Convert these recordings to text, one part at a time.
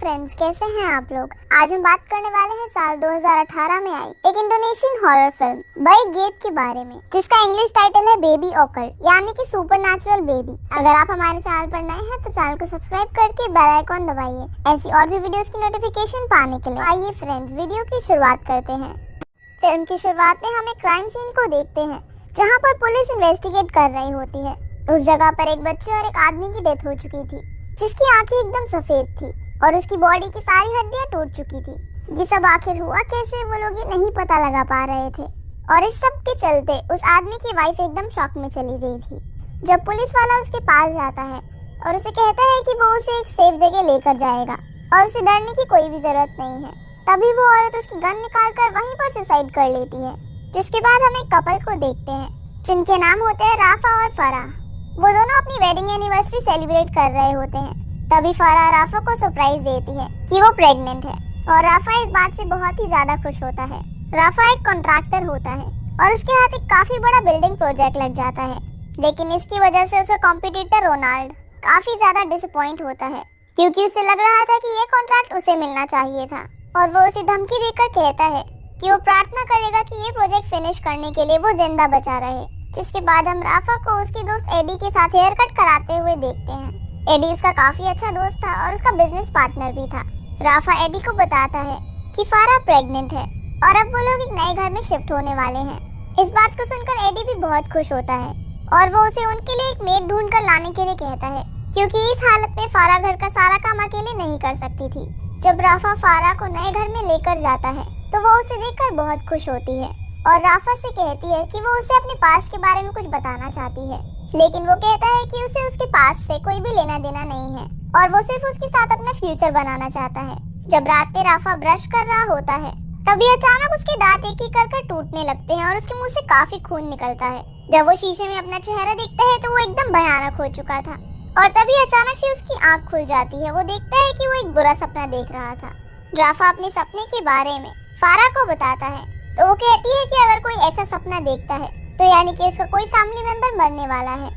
Friends, कैसे हैं आप लोग। आज हम बात करने वाले हैं साल 2018 में आई एक Indonesian horror film Bayi Gaib के बारे में, जिसका इंग्लिश टाइटल है बेबी ऑकल्ट यानी कि सुपरनैचुरल बेबी। अगर आप हमारे चैनल पर नए हैं तो चैनल को सब्सक्राइब करके बेल आइकॉन दबाइए ऐसी और भी वीडियोस की नोटिफिकेशन पाने के लिए। आइए फ्रेंड्स, वीडियो की शुरुआत करते हैं। फिल्म की शुरुआत में हम एक क्राइम सीन को देखते हैं जहाँ पर पुलिस इन्वेस्टिगेट कर रही होती है। उस जगह पर एक बच्चे और एक आदमी की डेथ हो चुकी थी, जिसकी आंखें एकदम सफेद थी और उसकी बॉडी की सारी हड्डियां टूट चुकी थी। ये सब आखिर हुआ कैसे, वो लोग ये नहीं पता लगा पा रहे थे और इस सब के चलते उस आदमी की वाइफ एकदम शॉक में चली गई थी। जब पुलिस वाला उसके पास जाता है और उसे कहता है कि वो उसे एक सेफ जगह लेकर जाएगा और उसे डरने की कोई भी जरूरत नहीं है, तभी वो औरत उसकी गन निकालकर वहीं पर सुसाइड कर लेती है। जिसके बाद हम एक कपल को देखते हैं जिनके नाम होते हैं राफा और फराह। वो दोनों अपनी वेडिंग एनिवर्सरी सेलिब्रेट कर रहे होते हैं। तभी फराह राफा को सरप्राइज देती है कि वो प्रेग्नेंट है और राफा इस बात से बहुत ही ज्यादा खुश होता है। राफा एक कॉन्ट्रैक्टर होता है और उसके हाथ एक काफी बड़ा बिल्डिंग प्रोजेक्ट लग जाता है, लेकिन इसकी वजह से उसका कॉम्पिटिटर रोनाल्ड काफी ज्यादा डिसअपॉइंट होता है, क्योंकि उसे लग रहा था कि ये कॉन्ट्रैक्ट उसे मिलना चाहिए था और वो उसे धमकी देकर कहता है कि वो प्रार्थना करेगा कि ये प्रोजेक्ट फिनिश करने के लिए वो जिंदा बचा रहे। जिसके बाद हम राफा को उसके दोस्त एडी के साथ हेयर कट कराते हुए देखते हैं। एडी उसका काफी अच्छा दोस्त था और उसका बिजनेस पार्टनर भी था। राफा एडी को बताता है कि फारा प्रेग्नेंट है और अब वो लोग एक नए घर में शिफ्ट होने वाले हैं। इस बात को सुनकर एडी भी बहुत खुश होता है और वो उसे उनके लिए एक मेड ढूंढ कर लाने के लिए कहता है, क्योंकि इस हालत में फारा घर का सारा काम अकेले नहीं कर सकती थी। जब राफा फारा को नए घर में लेकर जाता है तो वो उसे देखकर बहुत खुश होती है और राफा से कहती है कि वो उसे अपने पास्ट के बारे में कुछ बताना चाहती है, लेकिन वो कहता है कि उसे उसके पास्ट से कोई भी लेना देना नहीं है और वो सिर्फ उसके साथ अपना फ्यूचर बनाना चाहता है। जब रात में राफा ब्रश कर रहा होता है तभी अचानक उसके दांत एक एक कर टूटने लगते हैं और उसके मुंह से काफी खून निकलता है। जब वो शीशे में अपना चेहरा देखता है तो वो एकदम भयानक हो चुका था और तभी अचानक से उसकी आंख खुल जाती है। वो देखता है कि वो एक बुरा सपना देख रहा था। राफा अपने सपने के बारे में फारा को बताता है तो वो कहती है कि अगर कोई ऐसा सपना देखता है तो यानी कि उसका कोई फैमिली मेंबर मरने वाला है,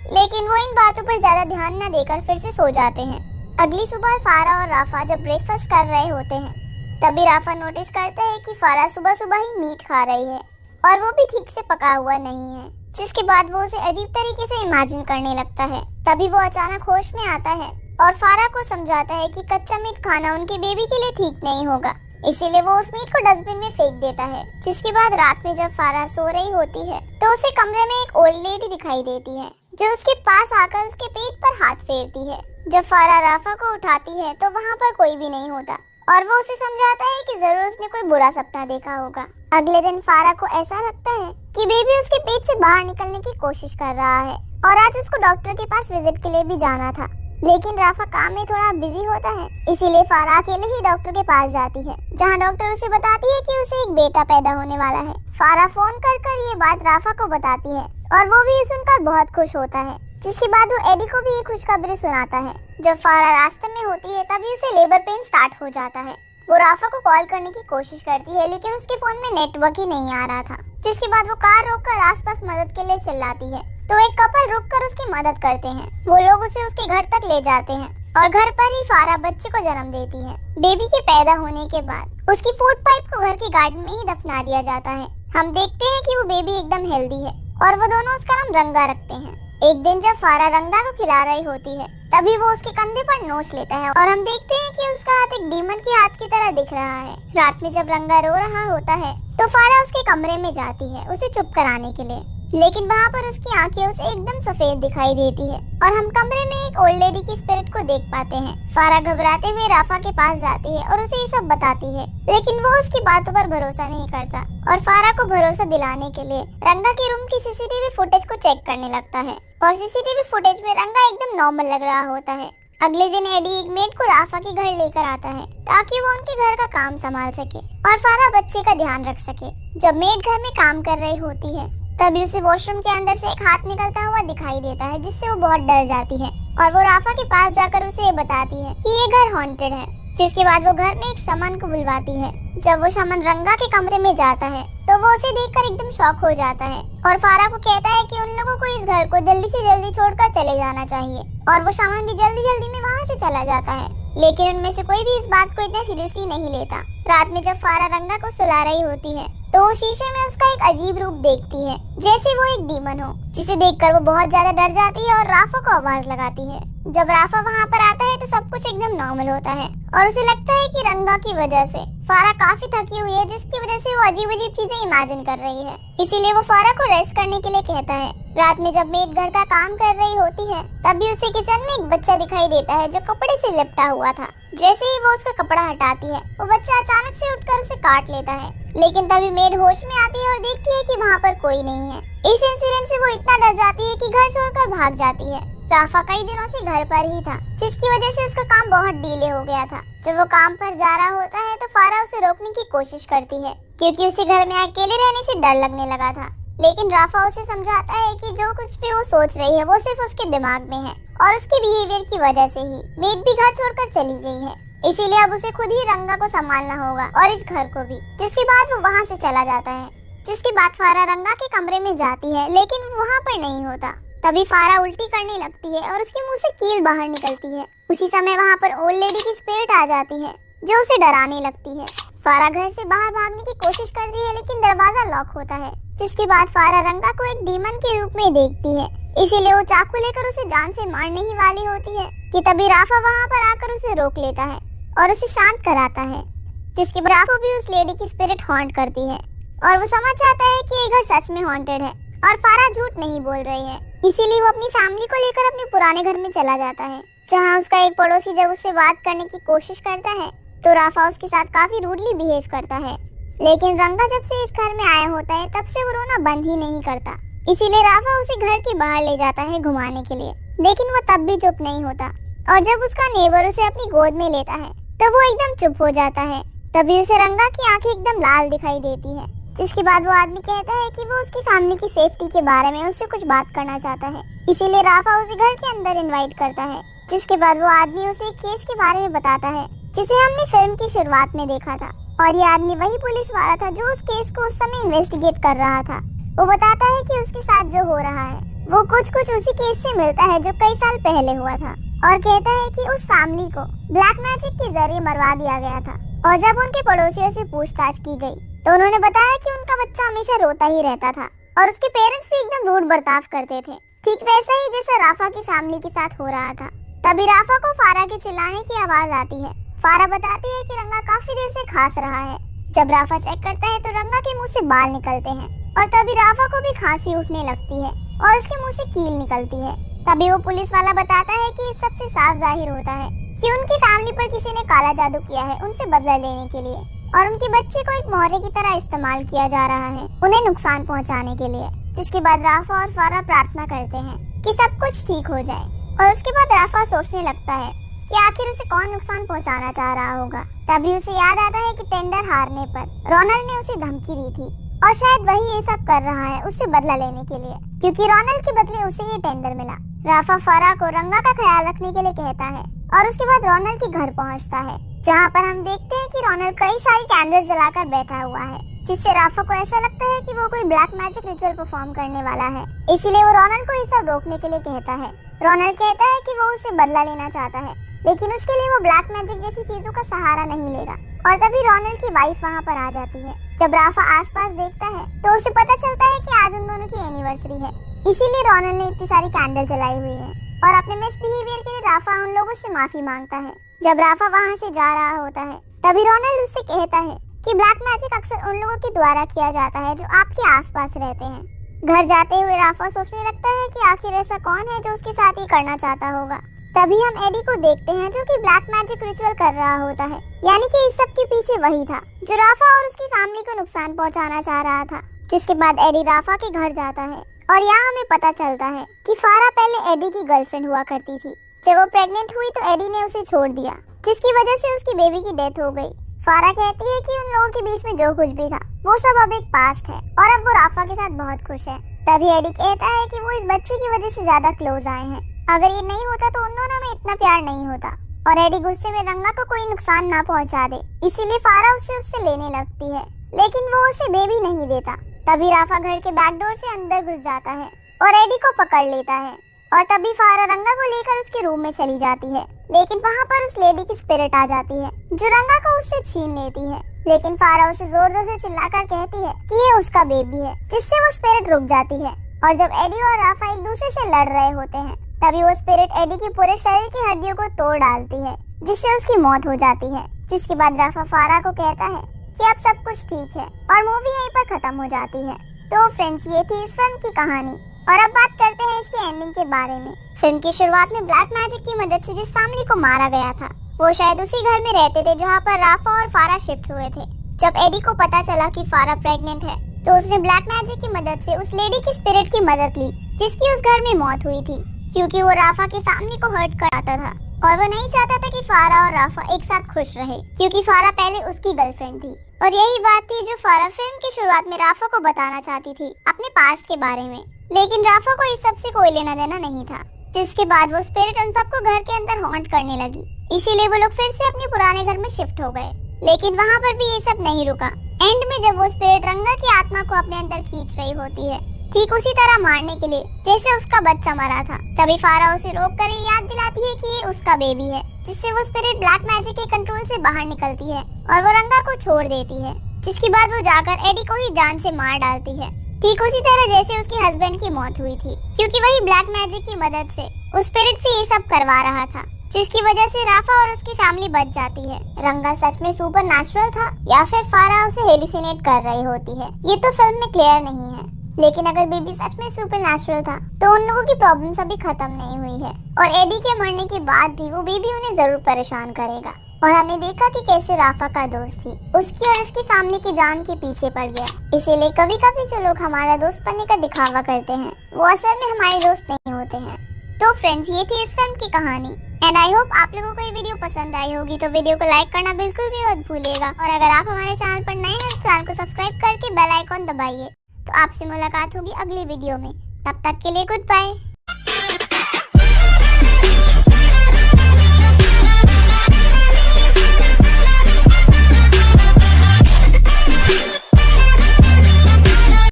लेकिन वो इन बातों पर ज्यादा ध्यान न देकर फिर से सो जाते हैं। अगली सुबह फारा और राफा जब ब्रेकफास्ट कर रहे होते हैं तभी राफा नोटिस करता है कि फारा सुबह सुबह ही मीट खा रही है और वो भी ठीक से पका हुआ नहीं है। जिसके बाद वो उसे अजीब तरीके से इमेजिन करने लगता है। तभी वो अचानक होश में आता है और फारा को समझाता है कि कच्चा मीट खाना उनके बेबी के लिए ठीक नहीं होगा, इसीलिए वो उस मीट को डस्टबिन में फेंक देता है। जिसके बाद रात में जब फारा सो रही होती है तो उसे कमरे में एक ओल्ड लेडी दिखाई देती है जो उसके पास आकर उसके पेट पर हाथ फेरती है। जब फारा राफा को उठाती है तो वहाँ पर कोई भी नहीं होता और वो उसे समझाता है कि जरूर उसने कोई बुरा सपना देखा होगा। अगले दिन फारा को ऐसा लगता है कि बेबी उसके पेट से बाहर निकलने की कोशिश कर रहा है और आज उसको डॉक्टर के पास विजिट के लिए भी जाना था, लेकिन राफा काम में थोड़ा बिजी होता है, इसीलिए फारा अकेले ही डॉक्टर के पास जाती है, जहां डॉक्टर उसे बताती है कि उसे एक बेटा पैदा होने वाला है। फारा फोन कर ये बात राफा को बताती है और वो भी सुनकर बहुत खुश होता है। जिसके बाद वो एडी को भी ये खुशखबरी सुनाता है। जब फारा रास्ते में होती है तभी उसे लेबर पेन स्टार्ट हो जाता है। वो राफा को कॉल करने की कोशिश करती है, लेकिन उसके फोन में नेटवर्क ही नहीं आ रहा था। जिसके बाद वो कार रोककर आसपास मदद के लिए चिल्लाती है तो एक कपल रुककर उसकी मदद करते हैं। वो लोग उसे उसके घर तक ले जाते हैं और घर पर ही फारा बच्चे को जन्म देती है। बेबी के पैदा होने के बाद उसकी फूड पाइप को घर के गार्डन में ही दफना दिया जाता है। हम देखते हैं कि वो बेबी एकदम हेल्दी है और वो दोनों उसका नाम रंगा रखते हैं। एक दिन जब फारा रंगा को खिला रही होती है तभी वो उसके कंधे पर नोच लेता है और हम देखते हैं कि उसका हाथ एक डीमन के हाथ की तरह दिख रहा है। रात में जब रंगा रो रहा होता है तो फारा उसके कमरे में जाती है उसे चुप कराने के लिए, लेकिन वहाँ पर उसकी आंखें उसे एकदम सफेद दिखाई देती है और हम कमरे में एक ओल्ड लेडी की स्पिरिट को देख पाते हैं। फारा घबराते हुए राफा के पास जाती है और उसे ये सब बताती है, लेकिन वो उसकी बातों पर भरोसा नहीं करता और फारा को भरोसा दिलाने के लिए रंगा के रूम की सीसीटीवी फुटेज को चेक करने लगता है और सीसीटीवी फुटेज में रंगा एकदम नॉर्मल लग रहा होता है। अगले दिन एडी एक मेड को राफा के घर लेकर आता है ताकि वो उनके घर का काम संभाल सके और फारा बच्चे का ध्यान रख सके। जब मेड घर में काम कर रही होती है तभी उसे वॉशरूम के अंदर से एक हाथ निकलता हुआ दिखाई देता है, जिससे वो बहुत डर जाती है और वो राफा के पास जाकर उसे ये बताती है कि ये घर हॉन्टेड है। जिसके बाद वो घर में एक शमन को बुलवाती है। जब वो शमन रंगा के कमरे में जाता है तो वो उसे देखकर एकदम शॉक हो जाता है और फारा को कहता है कि उन लोगों को इस घर को जल्दी से जल्दी छोड़कर चले जाना चाहिए और वो शमन भी जल्दी जल्दी में वहाँ से चला जाता है। लेकिन उनमें से कोई भी इस बात को इतना सीरियसली नहीं लेता। रात में जब फारा रंगा को सुला रही होती है तो वो शीशे में उसका एक अजीब रूप देखती है, जैसे वो एक डीमन हो, जिसे देखकर वो बहुत ज्यादा डर जाती है और राफा को आवाज लगाती है। जब राफा वहाँ पर आता है तो सब कुछ एकदम नॉर्मल होता है और उसे लगता है कि रंगा की वजह से फारा काफी थकी हुई है, जिसकी वजह से वो अजीब अजीब चीजें इमेजिन कर रही है। इसीलिए वो फारा को रेस्ट करने के लिए कहता है। रात में जब मेड घर का काम कर रही होती है तभी उसे किचन में एक बच्चा दिखाई देता है जो कपड़े से लिपटा हुआ था। जैसे ही वो उसका कपड़ा हटाती है वो बच्चा अचानक से उठकर उसे काट लेता है, लेकिन तभी मेड होश में आती है और देखती है कि वहाँ पर कोई नहीं है। इस इंसिडेंट से वो इतना डर जाती है कि घर छोड़कर भाग जाती है। राफा कई दिनों से घर पर ही था, जिसकी वजह से उसका काम बहुत डीले हो गया था। जब वो काम पर जा रहा होता है तो फारा उसे रोकने की कोशिश करती है, क्योंकि उसे घर में अकेले रहने से डर लगने लगा था। लेकिन राफा उसे समझाता है कि जो कुछ भी वो सोच रही है वो सिर्फ उसके दिमाग में है और उसके बिहेवियर की वजह से ही मेड भी घर छोड़कर चली गई है। इसीलिए अब उसे खुद ही रंगा को संभालना होगा और इस घर को भी। जिसके बाद वो वहाँ से चला जाता है। जिसके बाद फारा रंगा के कमरे में जाती है, लेकिन वो वहाँ पर नहीं होता। तभी फारा उल्टी करने लगती है और उसके मुंह से कील बाहर निकलती है। उसी समय वहाँ पर ओल्ड लेडी की स्पिरिट आ जाती है जो उसे डराने लगती है। फारा घर से बाहर भागने की कोशिश करती है, लेकिन दरवाजा लॉक होता है। जिसके बाद फारा रंगा को एक डीमन के रूप में देखती है, इसीलिए वो चाकू लेकर उसे जान से मारने ही वाली होती है कि तभी राफा वहाँ पर आकर उसे रोक लेता है और उसे शांत कराता है। जिसके बाद राफा भी उस लेडी की स्पिरिट हॉन्ट करती है और वो समझ जाता है कि ये घर सच में हॉन्टेड है और फारा झूठ नहीं बोल रही है। इसीलिए वो अपनी फैमिली को लेकर अपने पुराने घर में चला जाता है, जहाँ उसका एक पड़ोसी जब उससे बात करने की कोशिश करता है तो राफा उसके साथ काफी रूडली बिहेव करता है। लेकिन रंगा जब से इस घर में आया होता है तब से वो रोना बंद ही नहीं करता। इसीलिए राफा उसे घर के बाहर ले जाता है घुमाने के लिए, लेकिन वो तब भी चुप नहीं होता। और जब उसका नेबर उसे अपनी गोद में लेता है तब वो एकदम चुप हो जाता है। तभी उसे रंगा की आंखें एकदम लाल दिखाई देती है। जिसके बाद वो आदमी कहता है कि वो उसकी फैमिली की सेफ्टी के बारे में उससे कुछ बात करना चाहता है। इसीलिए राफा उसे घर के अंदर इनवाइट करता है। जिसके बाद वो आदमी उसे एक केस के बारे में बताता है जिसे हमने फिल्म की शुरुआत में देखा था, और ये आदमी वही पुलिस वाला था जो उस केस को उस समय इन्वेस्टिगेट कर रहा था। वो बताता है कि उसके साथ जो हो रहा है वो कुछ उसी केस से मिलता है जो कई साल पहले हुआ था, और कहता है कि उस फैमिली को ब्लैक मैजिक के जरिए मरवा दिया गया था। और जब उनके पड़ोसियों से पूछताछ की गई तो उन्होंने बताया कि उनका बच्चा हमेशा रोता ही रहता था और उसके पेरेंट्स भी एकदम रूड बर्ताव करते थे, ठीक वैसा ही जैसा राफा की फैमिली के साथ हो रहा था। तभी राफा को फारा के चिल्लाने की आवाज आती है। फारा बताती है कि रंगा काफी देर से खांस रहा है। जब राफा चेक करता है तो रंगा के मुंह से बाल निकलते हैं और तभी राफा को भी खांसी उठने लगती है और उसके मुंह से कील निकलती है। तभी वो पुलिस वाला बताता है कि इस सबसे साफ जाहिर होता है कि उनकी फैमिली पर किसी ने काला जादू किया है उनसे बदला लेने के लिए, और उनके बच्चे को एक मोहरे की तरह इस्तेमाल किया जा रहा है उन्हें नुकसान पहुंचाने के लिए। जिसके बाद राफा और फारा प्रार्थना करते हैं कि सब कुछ ठीक हो जाए, और उसके बाद राफा सोचने लगता है कि आखिर उसे कौन नुकसान पहुंचाना चाह रहा होगा। तभी उसे याद आता है कि टेंडर हारने पर रोनल ने उसे धमकी दी थी और शायद वही ये सब कर रहा है उससे बदला लेने के लिए, क्योंकि रोनल के बदले उसे ये टेंडर मिला। राफा फारा को रंगा का ख्याल रखने के लिए कहता है और उसके बाद रोनल के घर पहुंचता है, जहां पर हम देखते हैं कि रोनल कई सारी कैंडल्स जलाकर बैठा हुआ है, जिससे राफा को ऐसा लगता है कि वो कोई ब्लैक मैजिक रिचुअल परफॉर्म करने वाला है। इसीलिए वो रोनल को ये सब रोकने के लिए कहता है। रोनल कहता है कि वो उससे बदला लेना चाहता है, लेकिन उसके लिए वो ब्लैक मैजिक जैसी चीजों का सहारा नहीं लेगा। और तभी रोनल की वाइफ वहाँ पर आ जाती है। जब राफा आसपास देखता है तो उसे पता चलता है कि आज उन दोनों की एनिवर्सरी है, इसीलिए रोनल ने इतनी सारी कैंडल जलाई हुई है। और अपने मिसबिहेवियर के लिए राफा उन लोगों से माफी मांगता है। जब राफा वहाँ से जा रहा होता है तभी रोनल उससे कहता है कि ब्लैक मैजिक अक्सर उन लोगों के द्वारा किया जाता है जो आपके आसपास रहते हैं। घर जाते हुए राफा सोचने लगता है कि आखिर ऐसा कौन है जो उसके साथ ही करना चाहता होगा। तभी हम एडी को देखते हैं जो कि ब्लैक मैजिक रिचुअल कर रहा होता है, यानी कि इस सब के पीछे वही था जो राफा और उसकी फैमिली को नुकसान पहुंचाना चाह रहा था। जिसके बाद एडी राफा के घर जाता है और यहाँ हमें पता चलता है कि फारा पहले एडी की गर्लफ्रेंड हुआ करती थी। जब वो प्रेग्नेंट हुई तो एडी ने उसे छोड़ दिया, जिसकी वजह से उसकी बेबी की डेथ हो गई। फारा कहती है कि उन लोगों के बीच में जो कुछ भी था वो सब अब एक पास्ट है और अब वो राफा के साथ बहुत खुश है। तभी एडी कहता है कि वो इस बच्चे की वजह से ज्यादा क्लोज आए हैं, अगर ये नहीं होता तो उन दोनों में इतना प्यार नहीं होता। और एडी गुस्से में रंगा को कोई नुकसान ना पहुंचा दे, इसीलिए फारा उससे लेने लगती है, लेकिन वो उसे बेबी नहीं देता। तभी राफा घर के बैकडोर से अंदर घुस जाता है और एडी को पकड़ लेता है, और तभी फारा रंगा को लेकर उसके रूम में चली जाती है। लेकिन वहाँ पर उस लेडी की स्पिरिट आ जाती है जो रंगा को उससे छीन लेती है। लेकिन फारा उसे जोर जोर से चिल्लाकर कहती है कि ये उसका बेबी है, जिससे वो स्पिरिट रुक जाती है। और जब एडी और राफा एक दूसरे से लड़ रहे होते हैं, तभी वो स्पिरिट एडी के पूरे शरीर की हड्डियों को तोड़ डालती है, जिससे उसकी मौत हो जाती है। जिसके बाद राफा फारा को कहता है कि अब सब कुछ ठीक है और मूवी यहीं पर खत्म हो जाती है। तो फ्रेंड्स, ये थी इस फिल्म की कहानी। और अब बात करते हैं इसकी एंडिंग के बारे में। फिल्म की शुरुआत में ब्लैक मैजिक की मदद से जिस फैमिली को मारा गया था, वो शायद उसी घर में रहते थे जहाँ पर राफा और फारा शिफ्ट हुए थे। जब एडी को पता चला कि फारा प्रेग्नेंट है, तो उसने ब्लैक मैजिक की मदद से उस लेडी की स्पिरिट की मदद ली जिसकी उस घर में मौत हुई थी, क्योंकि वो राफा की फैमिली को हर्ट कराता था और वो नहीं चाहता था कि फारा और राफा एक साथ खुश रहे, क्योंकि फारा पहले उसकी गर्लफ्रेंड थी। और यही बात थी जो फारा फिल्म की शुरुआत में राफा को बताना चाहती थी अपने पास्ट के बारे में। लेकिन राफा को इस सब से कोई लेना देना नहीं था। जिसके बाद वो स्पिरिट उन सबको घर के अंदर हॉन्ट करने लगी, इसीलिए वो लोग फिर से अपने पुराने घर में शिफ्ट हो गए। लेकिन वहाँ पर भी ये सब नहीं रुका। एंड में जब वो स्पिरिट रंगा की आत्मा को अपने अंदर खींच रही होती है, ठीक उसी तरह मारने के लिए जैसे उसका बच्चा मरा था, तभी फारा उसे रोक कर याद दिलाती है कि ये उसका बेबी है, जिससे वो स्पिरिट ब्लैक मैजिक के कंट्रोल से बाहर निकलती है और वो रंगा को छोड़ देती है। जिसके बाद वो जाकर एडी को ही जान से मार डालती है, ठीक उसी तरह जैसे उसके हस्बैंड की मौत हुई थी, क्योंकि वही ब्लैक मैजिक की मदद से उस स्पिरिट से ये सब करवा रहा था, जिसकी वजह से राफा और उसकी फैमिली बच जाती है। रंगा सच में सुपर नेचुरल था या फिर फारा उसे हेलुसिनेट कर रही होती है, ये तो फिल्म में क्लियर नहीं है। लेकिन अगर बेबी सच में सुपर नेचुरल था, तो उन लोगों की प्रॉब्लम्स अभी खत्म नहीं हुई है और एडी के मरने के बाद भी वो बेबी उन्हें जरूर परेशान करेगा। और हमने देखा कि कैसे राफा का दोस्त थी उसकी और उसकी फैमिली की जान के पीछे पड़ गया। इसीलिए कभी कभी जो लोग हमारा दोस्त बनने का दिखावा करते हैं, वो असल में हमारे दोस्त नहीं होते हैं। तो फ्रेंड्स, ये थी इस फिल्म की कहानी एंड आई होप आप लोगों को ये वीडियो पसंद आई होगी। तो वीडियो को लाइक करना बिल्कुल भी मत भूलिएगा और अगर आप हमारे चैनल पर नए हैं तो चैनल को सब्सक्राइब करके बेल आइकॉन दबाइए। तो आपसे मुलाकात होगी अगली वीडियो में, तब तक के लिए गुड बाय।